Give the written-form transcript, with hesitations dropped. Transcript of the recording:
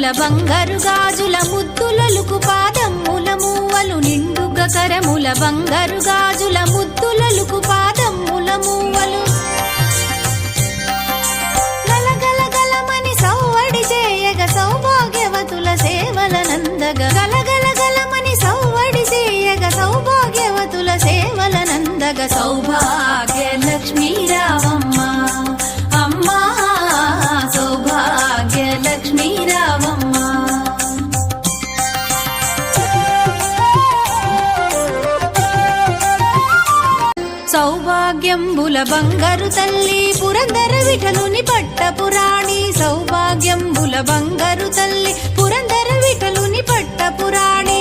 కరముల బంగారు గాజుల ముద్దులలుకు పాదమ్ముల మూవలు నిండుగ కరముల బంగారు గాజుల ముద్దులలుకు పాదమ్ముల మూవలు గలగల గలమని సౌవడి చేయగ సౌభాగ్యవతుల సేవల నందగ గలగల గలమని సౌవడి చేయగ సౌభాగ్యవతుల సేవల నందగ సౌభాగ్య లక్ష్మీ రావమ్మ అమ్మా సౌభాగ్య లక్ష్మీ రావమ్మ సౌభాగ్యంబుల బంగారు తల్లి పురందర విఠలుని పట్టపురాణి సౌభాగ్యంబుల బంగారు తల్లి పురందర విఠలుని పట్టపురాణి